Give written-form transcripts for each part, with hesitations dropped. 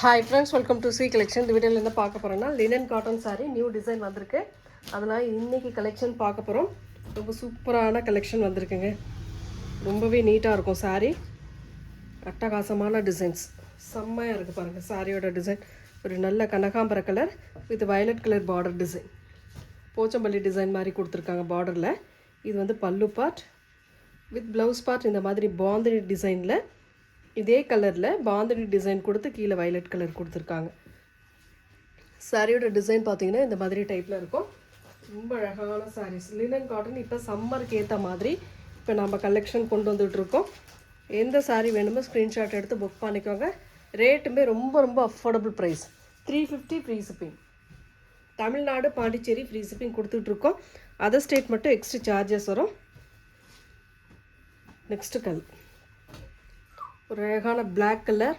Hi friends, welcome to Shri collection. இந்த வீடியோவில் என்ன பார்க்க போகிறோன்னா linen cotton sari new design வந்திருக்கு. அதனால் இன்றைக்கி கலெக்ஷன் பார்க்க போகிறோம். ரொம்ப சூப்பரான கலெக்ஷன் வந்திருக்குங்க. ரொம்பவே நீட்டாக இருக்கும் சாரீ. அட்டகாசமான டிசைன்ஸ் செம்மையாக இருக்குது பாருங்கள். சாரியோட டிசைன் ஒரு நல்ல கனகாம்பர colour with violet colour border design, Pochampally design மாதிரி கொடுத்துருக்காங்க பார்டரில். இது வந்து பல்லு பார்ட் வித் ப்ளவுஸ் பார்ட் இந்த மாதிரி பாந்தினி டிசைனில் இதே கலரில் பாந்தினி டிசைன் கொடுத்து கீழே வயலட் கலர் கொடுத்துருக்காங்க. சாரியோட டிசைன் பார்த்தீங்கன்னா இந்த மாதிரி டைப்பில் இருக்கும். ரொம்ப அழகான சாரீஸ். லினன் காட்டன் இப்போ சம்மருக்கு ஏற்ற மாதிரி இப்போ நம்ம கலெக்ஷன் கொண்டு வந்துட்டுருக்கோம். எந்த சாரீ வேணுமோ ஸ்க்ரீன்ஷாட் எடுத்து புக் பண்ணிக்கோங்க. ரேட்டுமே ரொம்ப ரொம்ப affordable price. 350 free shipping. Tamil Nadu Pondicherry free shipping கொடுத்துட்ருக்கோம். அதர் ஸ்டேட் மட்டும் எக்ஸ்ட்ரா சார்ஜஸ் வரும். நெக்ஸ்ட்டு கலர் ஒரு அழகான பிளாக் கலர்,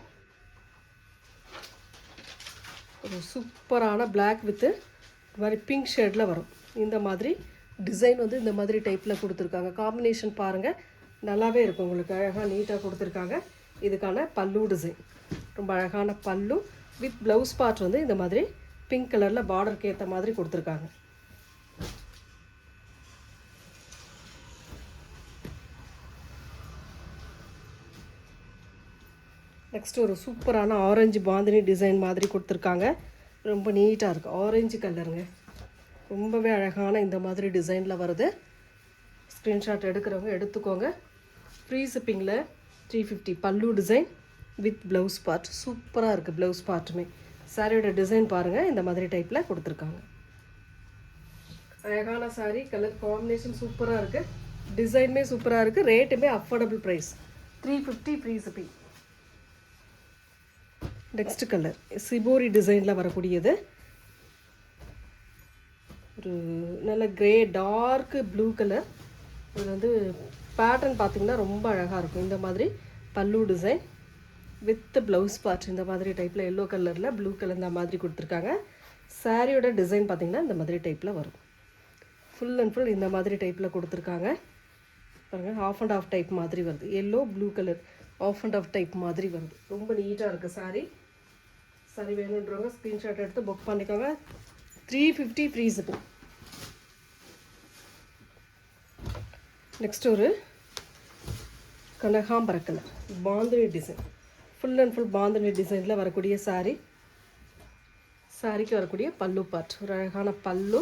ஒரு சூப்பரான பிளாக் வித்து இது மாதிரி பிங்க் ஷேடில் வரும். இந்த மாதிரி டிசைன் வந்து இந்த மாதிரி டைப்பில் கொடுத்துருக்காங்க. காம்பினேஷன் பாருங்கள், நல்லாவே இருக்கும். உங்களுக்கு அழகாக நீட்டாக கொடுத்துருக்காங்க. இதுக்கான பல்லு டிசைன் ரொம்ப அழகான பல்லு வித் ப்ளவுஸ் பார்ட் வந்து இந்த மாதிரி பிங்க் கலரில் பார்டருக்கு ஏற்ற மாதிரி கொடுத்துருக்காங்க. நெக்ஸ்ட்டு ஒரு சூப்பரான ஆரஞ்சு பாந்தினி டிசைன் மாதிரி கொடுத்துருக்காங்க. ரொம்ப நீட்டாக இருக்குது. ஆரஞ்சு கலருங்க, ரொம்பவே அழகான இந்த மாதிரி டிசைனில் வருது. ஸ்க்ரீன்ஷாட் எடுக்கிறவங்க எடுத்துக்கோங்க. ஃப்ரீ ஷிப்பிங்கில் 350. பல்லு டிசைன் வித் ப்ளவுஸ் பார்ட் சூப்பராக இருக்குது. ப்ளவுஸ் பார்ட்டுமே சாரியோட டிசைன் பாருங்கள், இந்த மாதிரி டைப்பில் கொடுத்துருக்காங்க. அழகான சாரீ, கலர் காம்பினேஷன் சூப்பராக இருக்குது. டிசைனுமே சூப்பராக இருக்குது. ரேட்டுமே affordable price. 350 free shipping. Next colour shibori டிசைனில் வரக்கூடியது. ஒரு நல்ல கிரே டார்க் ப்ளூ கலர். இது வந்து பேட்டர்ன் பார்த்திங்கன்னா ரொம்ப அழகாக இருக்கும். இந்த மாதிரி பல்லு டிசைன் வித் ப்ளவுஸ் பார்ட் இந்த மாதிரி டைப்பில் எல்லோ கலரில் ப்ளூ கலர் இந்த மாதிரி கொடுத்துருக்காங்க. சாரியோட டிசைன் பார்த்திங்கன்னா இந்த மாதிரி டைப்பில் வரும். ஃபுல் அண்ட் ஃபுல் இந்த மாதிரி டைப்பில் கொடுத்துருக்காங்க பாருங்கள். ஆஃப் அண்ட் ஆஃப் டைப் மாதிரி வருது. Yellow blue colour off and off type மாதிரி வருது. ரொம்ப நீட்டாக இருக்குது சாரீ. சாரி வேணுன்றவங்க ஸ்க்ரீன்ஷாட் எடுத்து புக் பண்ணிக்கோங்க. 350 ஃப்ரீ ஷிப்பிங். நெக்ஸ்ட் ஒரு கனகாம்பர colour bandhani design, full and full bandhani டிசைனில் வரக்கூடிய சாரீ. சாரிக்கு வரக்கூடிய பல்லு பார்ட் ஒரு அழகான பல்லு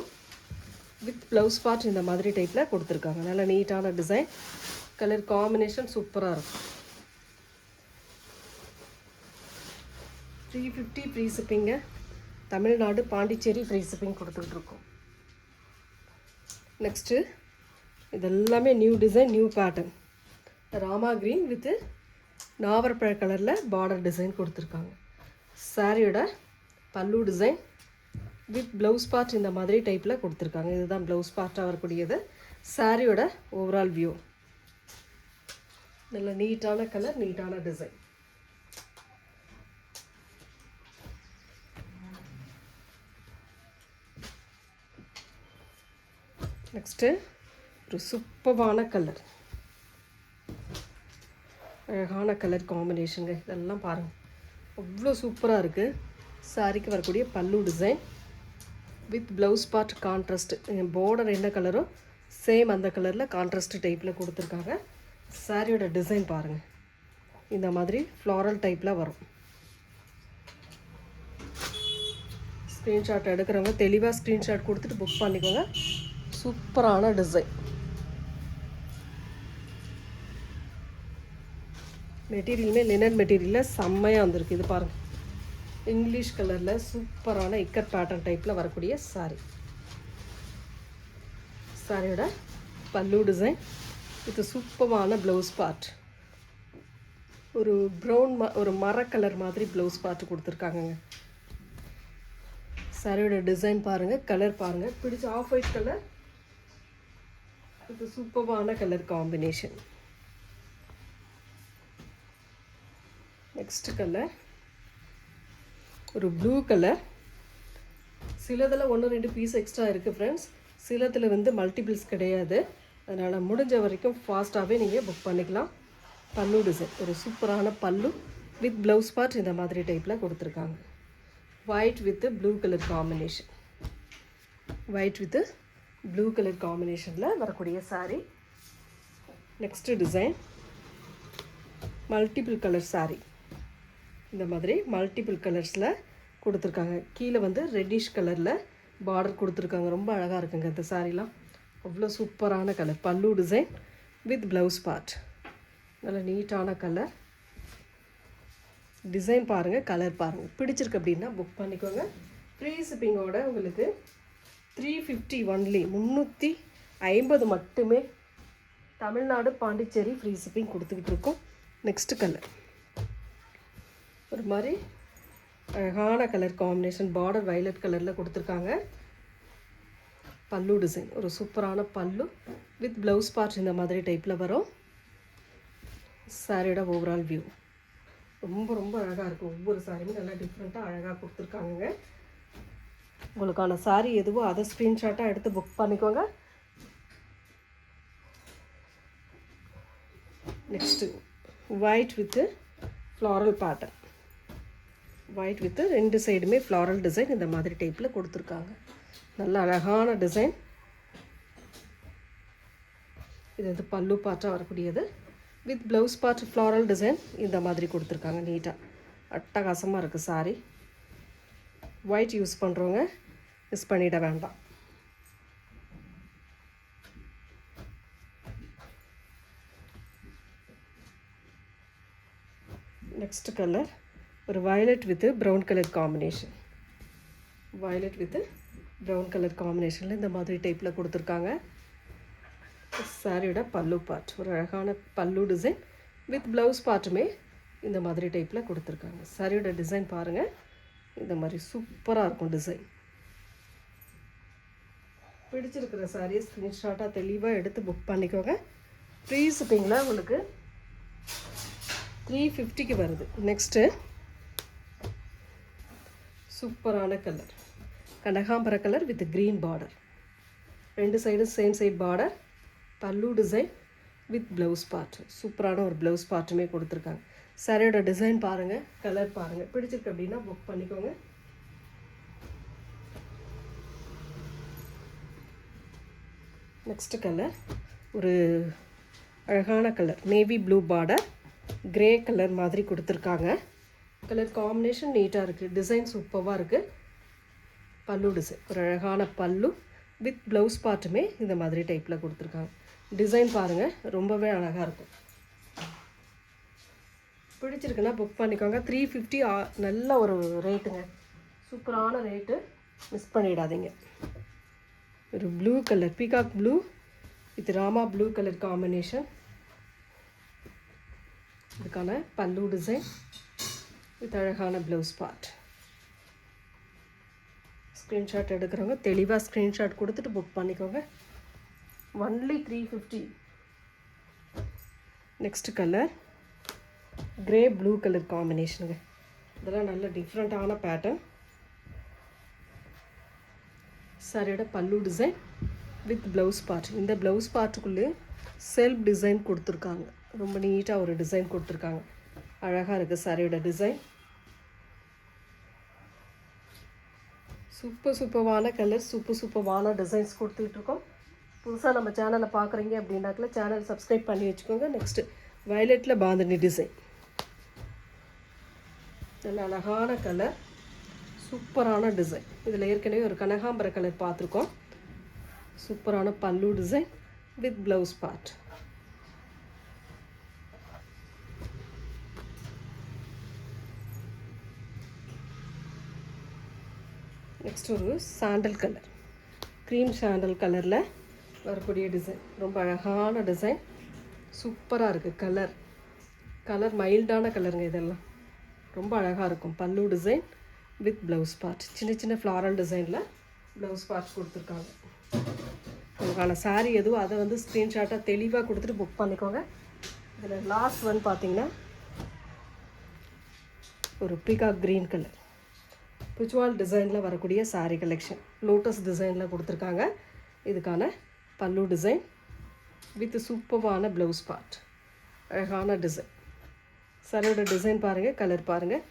வித் ப்ளவுஸ் பார்ட் இந்த மாதிரி டைப்பில் கொடுத்துருக்காங்க. நல்ல நீட்டான டிசைன். கலர் காம்பினேஷன் சூப்பராக இருக்கும். 350 free ஷிப்பிங்க. Tamil Nadu Pondicherry free shipping கொடுத்துட்ருக்கோம். நெக்ஸ்ட்டு இதெல்லாமே new design, new pattern. Rama green with நாவற்பழ கலரில் பார்டர் டிசைன் கொடுத்துருக்காங்க. சாரியோட pallu design with blouse part இந்த மாதிரி டைப்பில் கொடுத்துருக்காங்க. இதுதான் ப்ளவுஸ் பார்ட்டாக வரக்கூடியது. சாரியோட ஓவரால் வியூ. நல்ல நீட்டான கலர், நீட்டான டிசைன். நெக்ஸ்ட்டு ஒரு சூப்பரான கலர், அழகான கலர் காம்பினேஷனுங்க. இதெல்லாம் பாருங்கள், அவ்வளோ சூப்பராக இருக்குது. சாரிக்கு வரக்கூடிய பல்லு design with blouse part contrast. Border என்ன கலரோ சேம் அந்த கலரில் கான்ட்ராஸ்ட் டைப்பில் கொடுத்துருக்காங்க. சாரியோட டிசைன் பாருங்கள், இந்த மாதிரி ஃப்ளாரல் டைப்பில் வரும். ஸ்க்ரீன்ஷாட் எடுக்கிறவங்க தெளிவாக ஸ்க்ரீன்ஷாட் கொடுத்துட்டு புக் பண்ணிக்கோங்க. சூப்பரான டிசைன். மெட்டீரியலுமே லினன் மெட்டீரியலில் செம்மையாக வந்திருக்கு. இது பாருங்கள், இங்கிலீஷ் கலரில் சூப்பரான இக்கட் பேட்டர்ன் டைப்பில் வரக்கூடிய சாரீ. சாரியோட பல்லு டிசைன் இது சூப்பரான ப்ளவுஸ் பார்ட். ஒரு ப்ரௌன் ஒரு மர கலர் மாதிரி ப்ளவுஸ் பார்ட் கொடுத்துருக்காங்கங்க. சாரியோட டிசைன் பாருங்கள், கலர் பாருங்கள். பிடிச்ச ஆஃப் ஒயிட் கலர், இது சூப்பரான கலர் காம்பினேஷன். நெக்ஸ்ட் கலர் ஒரு ப்ளூ கலர். சிலதில் 1-2 பீஸ் எக்ஸ்ட்ரா இருக்குது ஃப்ரெண்ட்ஸ். சிலதில் வந்து மல்டிபிள்ஸ் கிடையாது. அதனால் முடிஞ்ச வரைக்கும் ஃபாஸ்ட்டாகவே நீங்கள் புக் பண்ணிக்கலாம். பல்லு டிசைன் ஒரு சூப்பரான பல்லு வித் ப்ளவுஸ் பார்ட் இந்த மாதிரி டைப்பில் கொடுத்துருக்காங்க. White with blue colour combination, white with blue colour காம்பினேஷனில் வரக்கூடிய sari. Next design multiple colour sari. இந்த மாதிரி மல்டிபிள் கலர்ஸில் கொடுத்துருக்காங்க. கீழே வந்து ரெட்டிஷ் கலரில் பார்டர் கொடுத்துருக்காங்க. ரொம்ப அழகாக இருக்குங்க இந்த சாரீலாம். அவ்வளோ சூப்பரான கலர். பல்லு டிசைன் வித் ப்ளவுஸ் பார்ட். நல்ல நீட்டான கலர். டிசைன் பாருங்கள், கலர் பாருங்கள். பிடிச்சிருக்கு அப்படின்னா புக் பண்ணிக்கோங்க. ஃப்ரீ ஷிப்பிங்கோட உங்களுக்கு 350 ஒன்லி, 350 மட்டுமே. தமிழ்நாடு பாண்டிச்சேரி ஃப்ரீ ஷிப்பிங் கொடுத்துக்கிட்டு இருக்கோம். நெக்ஸ்ட்டு கலர் ஒரு மாதிரி அழகான கலர் காம்பினேஷன். பார்டர் வயலட் கலரில் கொடுத்துருக்காங்க. பல்லு டிசைன் ஒரு சூப்பரான பல்லு வித் ப்ளவுஸ் பார்ட் இந்த மாதிரி டைப்பில் வரும். சாரியோட ஓவரால் வியூ ரொம்ப ரொம்ப அழகாக இருக்கும். ஒவ்வொரு சாரியுமே நல்லா டிஃப்ரெண்ட்டாக அழகாக கொடுத்துருக்காங்க. உங்களுக்கான சாரி எதுவோ அதை ஸ்க்ரீன்ஷாட்டாக எடுத்து புக் பண்ணிக்கோங்க. Next white with floral pattern. White with 2 சைடுமே ஃப்ளாரல் டிசைன் இந்த மாதிரி டைப்பில் கொடுத்துருக்காங்க. நல்ல அழகான டிசைன். இது வந்து பல்லு பார்ட்டாக வரக்கூடியது. With blouse part floral design இந்த மாதிரி கொடுத்துருக்காங்க. நீட்டாக அட்டகாசமாக இருக்குது சாரி. ஒயிட் யூஸ் பண்ணுறவங்க மிஸ் பண்ணிட வேண்டாம். நெக்ஸ்ட் கலர் ஒரு violet with brown colour combination. Violet with brown colour காம்பினேஷனில் இந்த மாதிரி டைப்பில் கொடுத்துருக்காங்க. சாரியோட பல்லு பார்ட் ஒரு அழகான பல்லு டிசைன் வித் ப்ளவுஸ் பார்ட்டுமே இந்த மாதிரி டைப்பில் கொடுத்துருக்காங்க. சாரியோட டிசைன் பாருங்கள், இந்த மாதிரி சூப்பராக இருக்கும் டிசைன். பிடிச்சிருக்கிற சாரியை ஸ்க்ரீன்ஷாட்டாக தெளிவாக எடுத்து புக் பண்ணிக்கோங்க. ஃப்ரீ ஷிப்பிங்கில் உங்களுக்கு 350க்கு வருது. நெக்ஸ்ட்டு சூப்பரான கலர் கனகாம்பர கலர் வித் க்ரீன் பார்டர். 2 சைடும் same side border. Pallu design with blouse part. சூப்பரான ஒரு ப்ளவுஸ் பார்ட்டுமே கொடுத்துருக்காங்க. சாரியோட டிசைன் பாருங்கள், கலர் பாருங்கள். பிடிச்சிருக்கு அப்படின்னா புக் பண்ணிக்கோங்க. நெக்ஸ்ட்டு கலர் ஒரு அழகான colour navy blue border, grey colour மாதிரி கொடுத்துருக்காங்க. கலர் காம்பினேஷன் நீட்டாக இருக்குது. டிசைன் சூப்பராக இருக்குது. பல்லு டிசைன் ஒரு அழகான பல்லு வித் ப்ளவுஸ் பார்ட்டுமே இந்த மாதிரி டைப்பில் கொடுத்துருக்காங்க. டிசைன் பாருங்கள், ரொம்பவே அழகாக இருக்கும். பிடிச்சிருக்குன்னா புக் பண்ணிக்கோங்க. 350 நல்ல ஒரு ரேட்டுங்க, சூப்பரான ரேட்டு. மிஸ் பண்ணிடாதீங்க. ஒரு blue colour peacock blue with ராமா ப்ளூ கலர் காம்பினேஷன். இதுக்கான பல்லு டிசைன் வித் அழகான ப்ளவுஸ் பார்ட். ஸ்க்ரீன்ஷாட் எடுக்கிறவங்க தெளிவாக ஸ்க்ரீன்ஷாட் கொடுத்துட்டு புக் பண்ணிக்கோங்க. Only 350. Next colour grey blue colour காம்பினேஷனுங்க. இதெல்லாம் நல்ல டிஃப்ரெண்ட்டான பேட்டர்ன். சாரியோட pallu design with blouse part. இந்த ப்ளவுஸ் பார்ட்டுக்குள்ளே செல்ஃப் டிசைன் கொடுத்துருக்காங்க. ரொம்ப நீட்டாக ஒரு டிசைன் கொடுத்துருக்காங்க. அழகாக இருக்குது சாரியோட டிசைன். சூப்பர்வான கலர், சூப்பர்வான டிசைன்ஸ் கொடுத்துட்ருக்கோம். புதுசாக நம்ம சேனலை பார்க்குறீங்க அப்படின்னாக்கில் சேனல் சப்ஸ்கிரைப் பண்ணி வச்சுக்கோங்க. நெக்ஸ்ட்டு வயலட்டில் பாந்தினி டிசைன். நல்ல அழகான கலர், சூப்பரான டிசைன். இதில் ஏற்கனவே ஒரு கனகாம்பர கலர் பார்த்துருக்கோம். சூப்பரான பல்லு design with blouse part. Next ஒரு சாண்டல் கலர், க்ரீம் சாண்டல் கலரில் வரக்கூடிய டிசைன். ரொம்ப அழகான டிசைன், சூப்பராக இருக்குது. கலர் மைல்டான கலருங்க. இதெல்லாம் ரொம்ப அழகாக இருக்கும். பல்லு டிசைன் வித் ப்ளவுஸ் பார்ட். சின்ன ஃப்ளாரல் டிசைனில் ப்ளவுஸ் பார்ட் கொடுத்துருக்காங்க. உங்களுக்கான சாரீ எதுவும் அதை வந்து ஸ்க்ரீன்ஷாட்டாக தெளிவாக கொடுத்துட்டு புக் பண்ணிக்கோங்க. இதில் லாஸ்ட் ஒன் பார்த்திங்கன்னா ஒரு பீகாக் க்ரீன் கலர் புஜ்வால் டிசைனில் வரக்கூடிய சாரீ கலெக்ஷன். லோட்டஸ் டிசைனில் கொடுத்துருக்காங்க. இதுக்கான பல்லு டிசைன் வித் சூப்பரான ப்ளவுஸ் பார்ட். அழகான டிசைன். சாரியோட டிசைன் பாருங்கள், கலர் பாருங்கள்.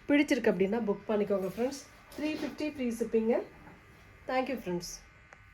பிடிச்சிருக்கு அப்படின்னா புக் பண்ணிக்கோங்க friends. 350 free shipping. Thank you friends.